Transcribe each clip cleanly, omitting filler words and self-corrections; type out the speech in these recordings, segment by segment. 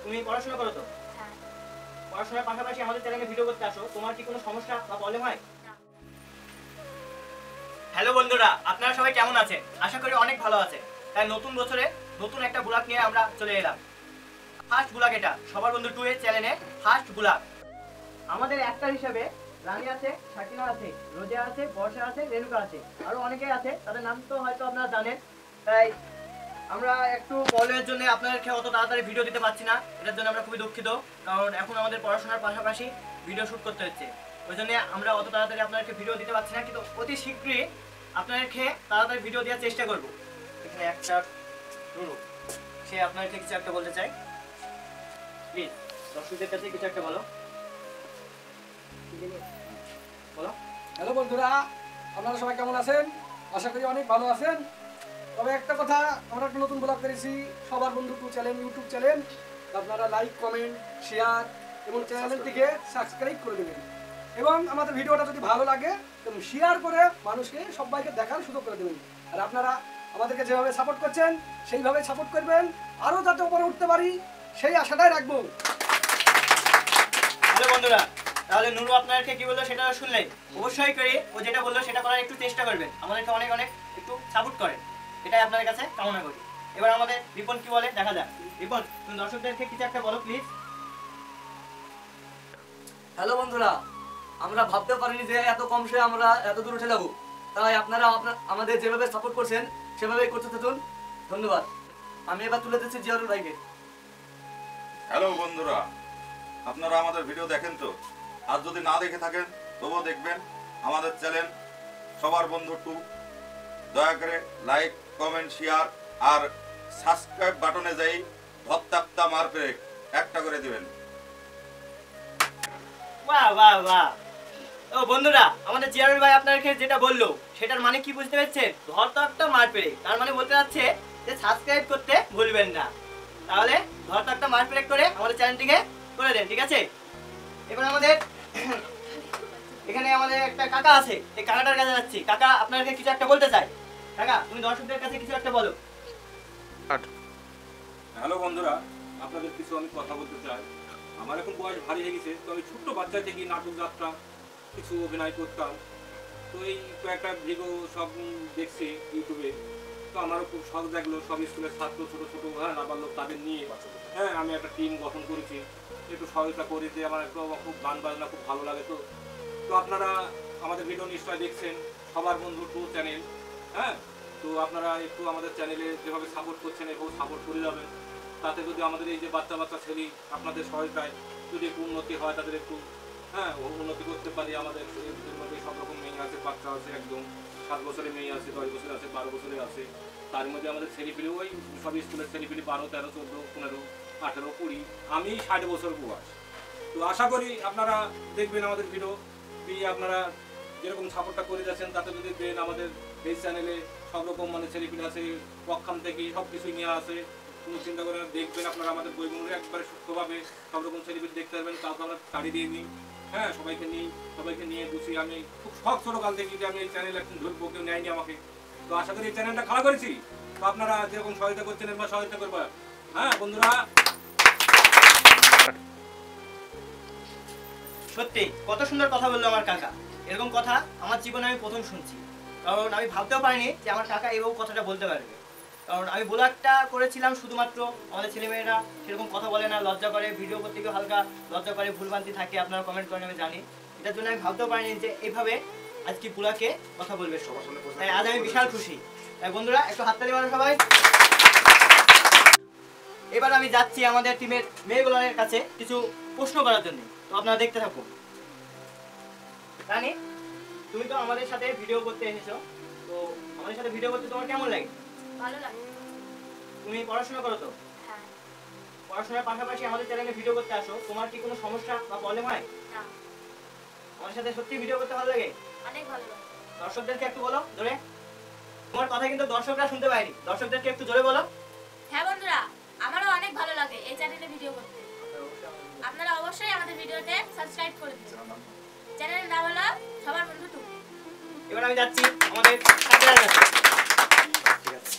তুমি পড়াশোনা করো তো? হ্যাঁ। পড়াশোনার পাশাপাশি আমাদের চ্যানেলে ভিডিও করতে আসো, তোমার কি কোনো সমস্যা বা প্রবলেম হয়? হ্যালো বন্ধুরা, আপনারা সবাই কেমন আছেন? আশা করি অনেক ভালো আছেন। তাই নতুন বছরে নতুন একটা ব্লগ নিয়ে আমরা চলে এলাম। ফার্স্ট ব্লগ এটা, সবার বন্ধু 2 এর চ্যানেলে ফার্স্ট ব্লগ। আমাদের অ্যাক্টর হিসেবে রানী আছে, শাকিনা আছে, রোজা আছে, বর্ষা আছে, রেণুকা আছে, আরো অনেকেই আছে, তাদের নাম তো হয়তো আপনারা জানেন। তাই আমরা একটু প্রবলেমের জন্য আপনাদেরকে অত তাড়াতাড়ি ভিডিও দিতে পারছি না, এটার জন্য আমরা খুবই দুঃখিত। কারণ এখন আমাদের পড়াশোনার পাশাপাশি ভিডিও শ্যুট করতে হচ্ছে, ওই জন্য আমরা অত তাড়াতাড়ি আপনাদেরকে ভিডিও দিতে পারছি না, কিন্তু অতি শীঘ্রই আপনাদেরকে তাড়াতাড়ি ভিডিও দেওয়ার চেষ্টা করব। এখানে একটা নুরু, সে আপনাদেরকে কিছু একটা বলতে চাই। প্লিজ দর্শকদের কাছে কিছু একটা বলো। বলো। হ্যালো বন্ধুরা, আপনারা সবাই কেমন আছেন? আশা করি অনেক ভালো আছেন। তবে একটা কথা, আমরা একটা নতুন ব্লগ করেছি, সবার বন্ধু 2 চ্যানেল, ইউটিউব চ্যানেল। আপনারা লাইক, কমেন্ট, শেয়ার এবং চ্যানেলটিকে সাবস্ক্রাইব করে দেবেন। এবং আমাদের ভিডিওটা যদি ভালো লাগে তখন শেয়ার করে মানুষকে সবাইকে দেখার সুযোগ করে দেবেন। আর আপনারা আমাদেরকে যেভাবে সাপোর্ট করছেন সেইভাবে সাপোর্ট করবেন, আরও যাতে উপরে উঠতে পারি সেই আশাটাই রাখবো। হ্যালো বন্ধুরা, তাহলে নুরু আপনাদেরকে কি বললো সেটা শুনলেন। অবশ্যই করে ও যেটা বললো সেটা করার একটু চেষ্টা করবেন, আমাদেরকে অনেক অনেক একটু সাপোর্ট করেন, এটাই আপনাদের কাছে কামনা করি। এবার আমাদের রিপন কি বলে দেখা যাক। রিপন, তুমি দর্শকদেরকে কিছু একটা বলো প্লিজ। হ্যালো বন্ধুরা, আমরা ভাবতে পারিনি যে এত কম সময়ে আমরা এত দূর উঠে যাবো। তাই আপনারা আমাদের যেভাবে সাপোর্ট করছেন সেভাবেই করতে থাকুন। ধন্যবাদ। আমি এবার তুলে দিচ্ছি জিয়ারুল ভাইকে। হ্যালো বন্ধুরা, আপনারা আমাদের ভিডিও দেখেন তো? আর যদি না দেখে থাকেন তবুও দেখবেন আমাদের চ্যানেল সবার বন্ধু 2। দয়া করে লাইক, কমেন্ট, শেয়ার আর সাবস্ক্রাইব বাটনে যাই ধত্তাপ্তা মারপে একটা করে দিবেন। বাহ বাহ বাহ। ও বন্ধুরা, আমাদের জিয়ারুল ভাই আপনাদেরকে যেটা বললো সেটার মানে কি বুঝতে পেরেছেন? ধরতাকটা মার পেরে, তার মানে বলতে যাচ্ছে যে সাবস্ক্রাইব করতে ভুলবেন না। তাহলে ধরতাকটা মার পেরে করে আমাদের চ্যানেলটিকে করে দেন, ঠিক আছে? এবার আমাদের এখানে আমাদের একটা কাকা আছে, এই কাকাটার কাছে যাচ্ছি। কাকা আপনাদেরকে কিছু একটা বলতে চাই। কাকা, তুমি দর্শকদের কাছে কিছু একটা বলো। হ্যালো বন্ধুরা, আপনাদের কিছু আমি কথা বলতে চাই। আমার এখন বয়স ভারী হয়ে গেছে, তো আমি ছোট্ট বাচ্চা থেকে নাটক যাত্রা কিছু অভিনয় করতাম। তো এই কয়েকটা ভিডিও সব দেখছি ইউটিউবে, তো আমারও খুব শখ লাগলো। সব স্কুলের ছাত্র ছোটো ছোটো নাবালক তাদের নিয়ে আমি একটা টিম গঠন করেছি, একটু সহায়তা করি যে আমার একটু খুব গান বাজনা খুব ভালো লাগে। তো তো আপনারা আমাদের ভিডিও নিশ্চয়ই দেখছেন, সবার বন্ধু 2 চ্যানেল। তো আপনারা একটু আমাদের চ্যানেলে যেভাবে সাপোর্ট করছেন এভাবে সাপোর্ট করে যাবেন। তাতে যদি আমাদের এই যে বাচ্চা বাচ্চা ছেলে আপনাদের সহায়তায় যদি একটু উন্নতি হয়, তাদের একটু উন্নতি করতে পারি। আমাদের মধ্যে সব রকম মেয়ে আছে, বাচ্চা আছে, একদম 7 বছরের মেয়ে আছে, 10 বছরের আছে, 12 বছরের আছে। তার মধ্যে আমাদের ছেলেপিলি ওই সব স্কুলের ছেলেপিলি 12, 13, 14, 15, 18, 20, আমি 60 বছর বয়স। তো আশা করি আপনারা দেখবেন আমাদের ভিডিও দিয়ে আপনারা যেরকম সাপোর্টটা করে যাচ্ছেন তাতে যদি দেন। আমাদের এই চ্যানেলে সব রকম ছেলেপিলি আছে, পক্ষান থেকে সব কিছুই নিয়ে আসে। কোনো চিন্তা করে দেখবেন আপনারা আমাদের বইগুলো একবারে সূক্ষ্মভাবে সব রকম ছেলেপিলি দেখতে পারবেন। কাউকে আমরা তাড়ি দিয়ে নিই, সবাইকে নিয়ে গুছিয়ে আমি খুব শখ ছোটোকাল থেকে যে আমি এই চ্যানেল এখন ধরবো, কেউ নেয়নি আমাকে। তো আশা করি এই চ্যানেলটা খাড়া করেছি, তো আপনারা যেরকম সহায়তা করছেন এবার সহায়তা করবো। বন্ধুরা, সত্যি কত সুন্দর কথা বললো আমার কাকা। এরকম কথা আমার জীবনে আমি প্রথম শুনছি, কারণ আমি ভাবতেও পারিনি যে আমার কাকা এরকম কথাটা বলতে পারবে। কারণ আমি ব্লগটা করেছিলাম শুধুমাত্র, আমাদের ছেলেমেয়েরা সেরকম কথা বলে না, লজ্জা করে, ভিডিও করতে গিয়ে হালকা লজ্জা করে, ভুলভ্রান্তি থাকে, আপনারা কমেন্ট করেন আমি জানি। এটার জন্য আমি ভাবতেও পারিনি যে এইভাবে আজকে পুলাকে কথা বলবে সবার। তাই আজ আমি বিশাল খুশি। তাই বন্ধুরা একটু হাততালি মারো সবাই। এবার আমি যাচ্ছি আমাদের টিমের মেয়েগুলোর কাছে কিছু প্রশ্ন করার জন্য, তো আপনারা দেখতে থাকুন। রানী, তুমি তো আমাদের সাথে ভিডিও করতে এসেছো, তো আমাদের সাথে ভিডিও করতে তোমার কেমন লাগে? ভালো লাগে। তুমি পড়াশোনা করো তো? হ্যাঁ। পড়াশোনার পাশাপাশি আমাদের চ্যানেলে ভিডিও করতে আসো, তোমার কি কোনো সমস্যা বা প্রবলেম হয়? না। আমাদের সাথে সত্যি ভিডিও করতে ভালো লাগে? অনেক ভালো লাগে। দর্শকদেরকে একটু বলো জোরে। তোমার কথা কিন্তু দর্শকরা শুনতে পায়নি, দর্শকদেরকে একটু জোরে বলো। হ্যাঁ বন্ধুরা, আমারও অনেক ভালো লাগে এই চ্যানেলে ভিডিও করতে। আপনারা অবশ্যই আমাদের ভিডিওতে সাবস্ক্রাইব করে দিন। চ্যানেলের নাম হলো সবার বন্ধু 2। এবার আমি যাচ্ছি আমাদের শাকিরার কাছে। ঠিক আছে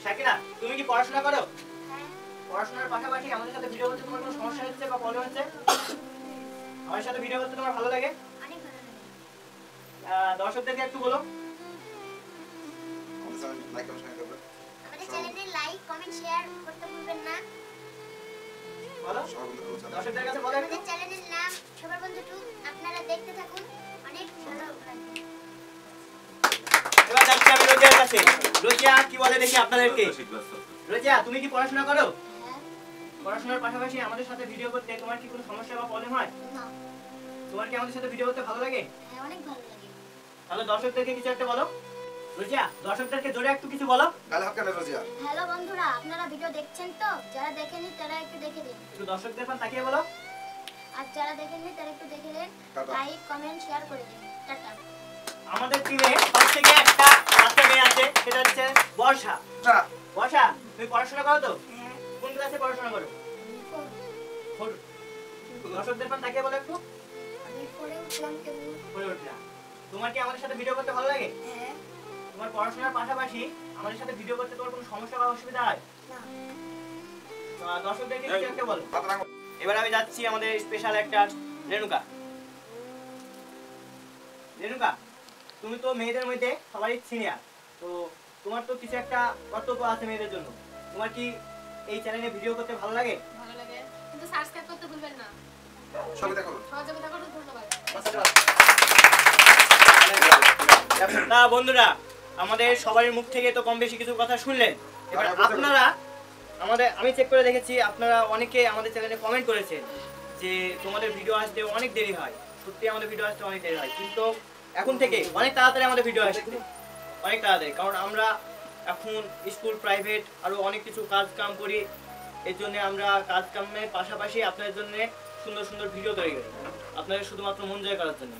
শাকিরা, তুমি কি পড়াশোনা করো? হ্যাঁ। পড়াশোনার পাশাপাশি আমাদের সাথে ভিডিও করতে তোমার কোনো সমস্যা হচ্ছে বা প্রবলেম হচ্ছে? আমাদের সাথে ভিডিও করতে তোমার ভালো লাগে? অনেক ভালো লাগে। দর্শকদেরকে একটু বলো। আমাদের চ্যানেলে লাইক কমেন্ট শেয়ার করতে ভুলবেন না। বলো দর্শকদের কাছে বলো একটু। আমাদের চ্যানেলের নাম সবার বন্ধু 2, আপনারা দেখতে থাকুন, অনেক ভালো লাগবে। এবার যাচ্ছি আমি রোজিয়ার কাছে। রোজিয়া কি বলে দেখি আপনাদেরকে। রোজিয়া তুমি কি পড়াশোনা করো? হ্যাঁ। পড়াশোনার পাশাপাশি আমাদের সাথে ভিডিও করতে তোমার কি কোনো সমস্যা বা প্রবলেম হয়? না। তোমার কি আমাদের সাথে ভিডিও করতে ভালো লাগে? হ্যাঁ, অনেক ভালো লাগে। তাহলে দর্শকদেরকে কিছু একটা বলো। রোজিয়া দর্শকদেরকে জোরে একটু কিছু বলো। হ্যালো বন্ধুরা, আপনারা ভিডিও দেখছেন তো? যারা দেখেননি তারা একটু দেখে দিন, একটু দর্শকদের পান তাকিয়ে বলো। আর যারা দেখেননি তারা একটু দেখে দিন, লাইক কমেন্ট শেয়ার করে দিন। টাটা। আমাদের টিমে সবথেকে একটা বাচ্চা মেয়ে আছে, সেটা হচ্ছে বর্ষা। বর্ষা তুমি পড়াশোনা করো তো? হ্যাঁ। কোন ক্লাসে পড়াশোনা করো? ফোর। দর্শকদের পান তাকিয়ে বলো একটু। আমি পড়ে উঠলাম কেমন? পড়ে উঠলা। তোমার কি আমাদের সাথে ভিডিও করতে ভালো লাগে? হ্যাঁ। তোমার পড়াশোনার পাশাপাশি আমাদের সাথে ভিডিও করতে তোমার কোনো সমস্যা বা অসুবিধা হয়? না। দর্শকদেরকে কিছু একটা বলো। এবার আমি যাচ্ছি আমাদের স্পেশাল একটা রেণুকা। রেণুকা তুমি তো মেয়েদের মধ্যে সবারই সিনিয়র, তো তোমার তো কিছু একটা কর্তব্য আছে মেয়েদের জন্য। তোমার কি এই চ্যানেলে ভিডিও করতে ভালো লাগে? ভালো লাগে, কিন্তু সাবস্ক্রাইব করতে ভুলবেন না। সহযোগিতা করুন, ধন্যবাদ। তা বন্ধুরা, আমাদের সবার মুখ থেকে তো কম বেশি কিছু কথা শুনলেন। এবার আপনারা আমি চেক করে দেখেছি, আপনারা অনেকে আমাদের চ্যানেলে কমেন্ট করেছেন যে তোমাদের ভিডিও আসতে অনেক দেরি হয়। সত্যি আমাদের ভিডিও আসতে অনেক দেরি হয়, কিন্তু এখন থেকে অনেক তাড়াতাড়ি আমাদের ভিডিও আসছে, অনেক তাড়াতাড়ি। কারণ আমরা এখন স্কুল, প্রাইভেট আরও অনেক কিছু কাজ কাম করি। এর জন্য আমরা কাজ কামের পাশাপাশি আপনাদের জন্য সুন্দর সুন্দর ভিডিও তৈরি করি, আপনাদের শুধুমাত্র মন জয় করার জন্য।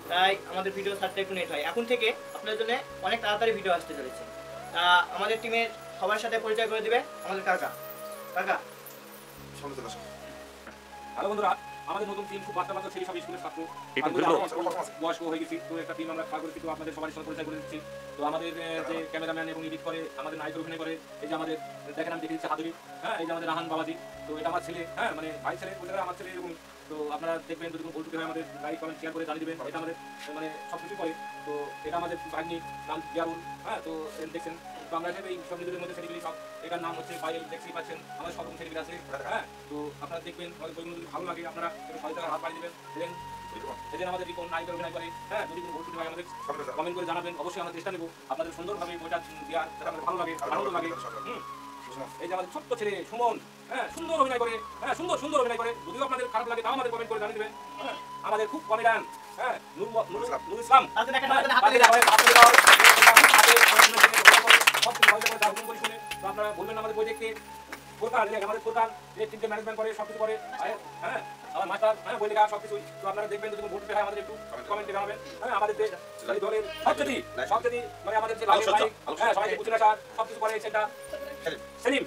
তাই আমাদের ভিডিও ছাড়তে একটু নেট হয়। এখন থেকে আপনাদের জন্য অনেক তাড়াতাড়ি ভিডিও আসতে চলেছে। আমাদের টিমের সবার সাথে পরিচয় করে দিবে আমাদের কাকা। হ্যালো বন্ধুরা, আমাদের নতুন টিম খুব বাচ্চা বাচ্চা ছেলে, সব স্কুলের ছাত্র, বয়স্ক হয়ে গেছি। তো একটা টিম আমরা খাওয়া করেছি, তো আপনাদের সবার সাথে পরিচয় করে দিচ্ছি। তো আমাদের যে ক্যামেরাম্যান এবং এডিট করে, আমাদের নায়ক অভিনয় করে, এই যে আমাদের দেখেন আমি দেখে দিচ্ছি হাতুড়ি, হ্যাঁ, এই যে আমাদের রাহান বাবাজি। তো এটা আমার ছেলে, হ্যাঁ, মানে ভাই ছেলে, ওটা আমার ছেলে এরকম। তো আপনারা দেখবেন, যদি কোনো ভুল ত্রুটি হয় আমাদের লাইক কমেন্ট শেয়ার করে জানিয়ে দেবেন। এটা আমাদের মানে সব কিছু করে। তো এটা আমাদের ভাগ্নি, নাম জিয়ারুল, হ্যাঁ। তো দেখছেন, তো আমরা এই সব নিজেদের মধ্যে ছেলেগুলি সব, এটার নাম হচ্ছে পায়েল, দেখতেই পাচ্ছেন আমাদের সব ছেলেগুলি আছে, হ্যাঁ। তো আপনারা দেখবেন, আমাদের বইগুলো যদি ভালো লাগে আপনারা সবাই হাত বাড়িয়ে দেবেন। এদের আমাদের রিপন নায়িকা অভিনয় করে, হ্যাঁ। যদি কোনো ভুল ত্রুটি হয় আমাদের কমেন্ট করে জানাবেন, অবশ্যই আমরা চেষ্টা নেবো আপনাদের সুন্দরভাবে বইটা দেওয়ার, যাতে আমাদের ভালো লাগে, আনন্দ লাগে। এই যে আমাদের ছোট্ট ছেলে সুমন, হ্যাঁ, সুন্দর অভিনয় করে, হ্যাঁ, সুন্দর অভিনয় করে। যদিও আপনাদের খারাপ লাগে তাও আমাদের কমেন্ট করে জানিয়ে দেবেন, হ্যাঁ। আমাদের খুব কমেডিয়ান, হ্যাঁ, নুরুল ইসলাম, তো আপনারা বলবেন আমাদের বই দেখতে। ফোরকান, আমাদের ফোরকান যে টিমকে ম্যানেজমেন্ট করে, সবকিছু করে, হ্যাঁ, আমার মাস্টার, হ্যাঁ, বই লেখা সবকিছু। তো আপনারা দেখবেন, যদি ভোট হয় আমাদের একটু কমেন্টে জানাবেন, হ্যাঁ। আমাদের যে দলের সবচেয়ে মানে আমাদের যে হ্যাঁ, সবাইকে বুঝে রাখার সবকিছু করে সেটা সেলিম।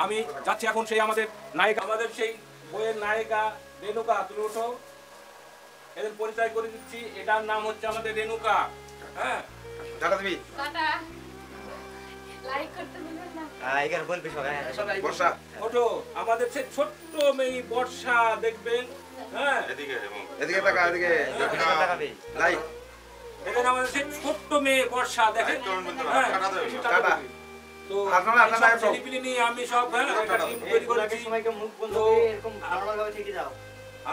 আমি যাচ্ছি এখন সেই আমাদের নায়িকা, আমাদের সেই বইয়ের নায়িকা রেণুকা। তুমি ওঠো, এদের পরিচয় করে দিচ্ছি। এটার নাম হচ্ছে আমাদের রেণুকা, হ্যাঁ। টাটা। লাইক করতে ভুলবেন না। ওঠো, আমাদের সেই ছোট্ট মেয়ে বর্ষা, দেখবেন, হ্যাঁ। এখানে আমাদের সেই ছোট্ট মেয়ে বর্ষা, দেখেন, হ্যাঁ। তো ছেলেপিলে নিয়ে আমি সব, হ্যাঁ, একটা টিম তৈরি করেছি।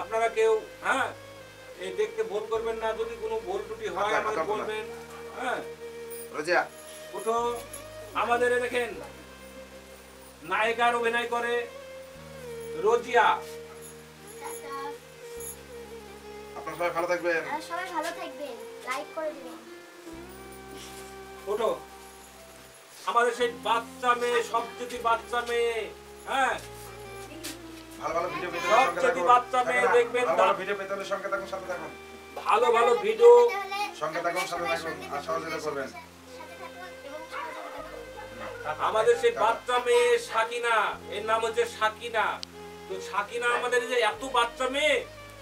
আপনারা কেউ, হ্যাঁ, এই দেখতে ভুল করবেন না। যদি কোনো ভুল ত্রুটি হয় আমাদের বলবেন, হ্যাঁ। ওঠো, আমাদের দেখেন নায়িকার অভিনয় করে রোজিয়া। আপনারা সবাই ভালো থাকবেন, লাইক করে দিবেন। ওঠো, আমাদের সেই বাচ্চা মেয়ে, সবচেয়ে বাচ্চা মেয়ে, হ্যাঁ, সবচেয়ে বাচ্চা মেয়ে, দেখবেন ভালো ভিডিও আমাদের সেই বাচ্চা মেয়ে সাকিনা, এর নাম হচ্ছে সাকিনা। তো সাকিনা আমাদের যে এত বাচ্চা মেয়ে,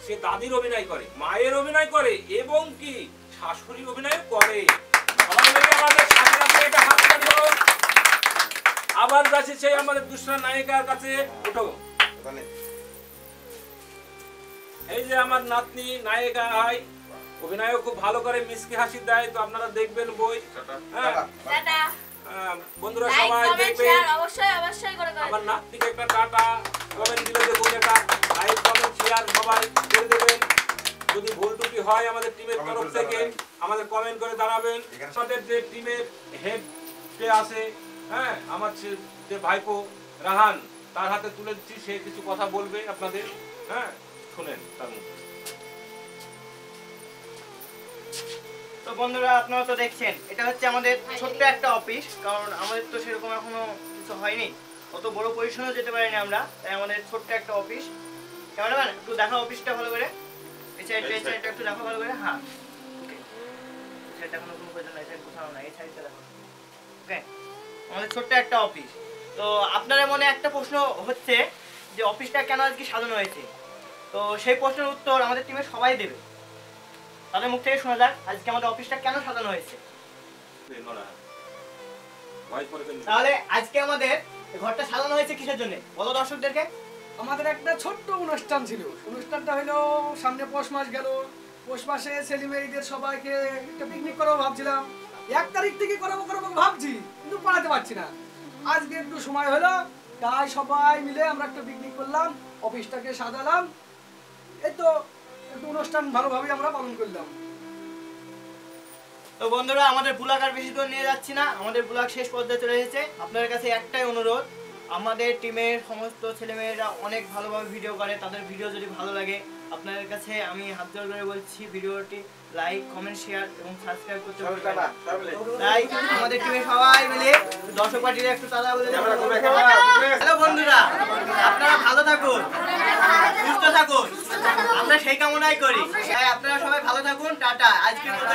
সে দাদির অভিনয় করে, মায়ের অভিনয় করে এবং কি শাশুড়ির অভিনয় করে। সবাই মিলে আমাদের সাকিনাকে একটা হাত তালি দাও। আবার যাচ্ছি সেই আমাদের দুষ্টা নায়িকার কাছে। ওঠো। এই যে আমার নাতনি নায়িকা হয়, অভিনয়ও খুব ভালো করে, মিষ্টি হাসি দেয়। তো আপনারা দেখবেন বই। হ্যাঁ টাটা। বন্ধুরা লাইক সবাই কমেন্ট দেখবেন। শেয়ার অবশ্যই করে আমার নাতনিকে একটা টাটা কমেন্ট দিলে দেখুন, একটা লাইক কমেন্ট শেয়ার সবাই করে দেবেন। যদি ভুল ত্রুটি হয় আমাদের টিমের তরফ থেকে আমাদের কমেন্ট করে জানাবেন। আমাদের যে টিমের হেড কে আছে, হ্যাঁ আমার যে ভাইপো রাহান, তার হাতে তুলে দিচ্ছি, সে কিছু কথা বলবে আপনাদের। হ্যাঁ শুনেন তার মুখে। তো বন্ধুরা আপনারা তো দেখছেন, এটা হচ্ছে আমাদের ছোট্ট একটা অফিস, কারণ আমাদের তো সেরকম এখনো কিছু হয়নি, অত বড় পজিশনেও যেতে পারিনি আমরা, তাই আমাদের ছোট্ট একটা অফিস। ক্যামেরাম্যান একটু দেখা অফিসটা ভালো করে, এই সাইডটা একটু দেখো ভালো করে। হ্যাঁ ওকে, এই সাইড দেখানোর কোনো প্রয়োজন নাই, এই সাইড কোথাও না, এই সাইডটা দেখো। ওকে, আমাদের ছোট্ট একটা অফিস। তো আপনাদের মনে একটা প্রশ্ন হচ্ছে যে অফিসটা কেন আজকে সাজানো হয়েছে, তো সেই প্রশ্নের উত্তর আমাদের টিমের সবাই দেবে। তাদের মুখ থেকে শোনা যাক আজকে আমাদের অফিসটা কেন সাজানো হয়েছে। তাহলে আজকে আমাদের ঘরটা সাজানো হয়েছে কিসের জন্য বলো দর্শকদেরকে। আমাদের একটা ছোট্ট অনুষ্ঠান ছিল। অনুষ্ঠানটা হলো সামনে পৌষ মাস গেল, পৌষ মাসে ছেলেমেয়েদের সবাইকে একটা পিকনিক করাবো ভাবছিলাম। 1 তারিখ থেকে করাবো ভাবছি, কিন্তু বানাতে পারছি না। আজকে একটু সময় হলো, তাই সবাই মিলে আমরা একটা পিকনিক করলাম, অফিসটাকে সাজালাম। এই তো একটু অনুষ্ঠান ভালোভাবে আমরা পালন করলাম। তো বন্ধুরা আমাদের ব্লগ আর বেশি দূর নিয়ে যাচ্ছি না, আমাদের ব্লগ শেষ পর্যায়ে চলে এসেছে। আপনাদের কাছে একটাই অনুরোধ, আমাদের টিমের সমস্ত ছেলেমেয়েরা অনেক ভালোভাবে ভিডিও করে, তাদের ভিডিও যদি ভালো লাগে আপনাদের কাছে আমি হাত জোড় করে বলছি ভিডিওটি লাইক কমেন্ট শেয়ার এবং সাবস্ক্রাইব করতে ভুলবেন না। তাই আমাদের টিমের সবাই মিলে দর্শক পার্টিরা একটু তারা বলে হ্যালো বন্ধুরা, আপনারা ভালো থাকুন, সুস্থ থাকুন, আমরা সেই কামনাই করি। তাই আপনারা সবাই ভালো থাকুন, টাটা। আজকের মতো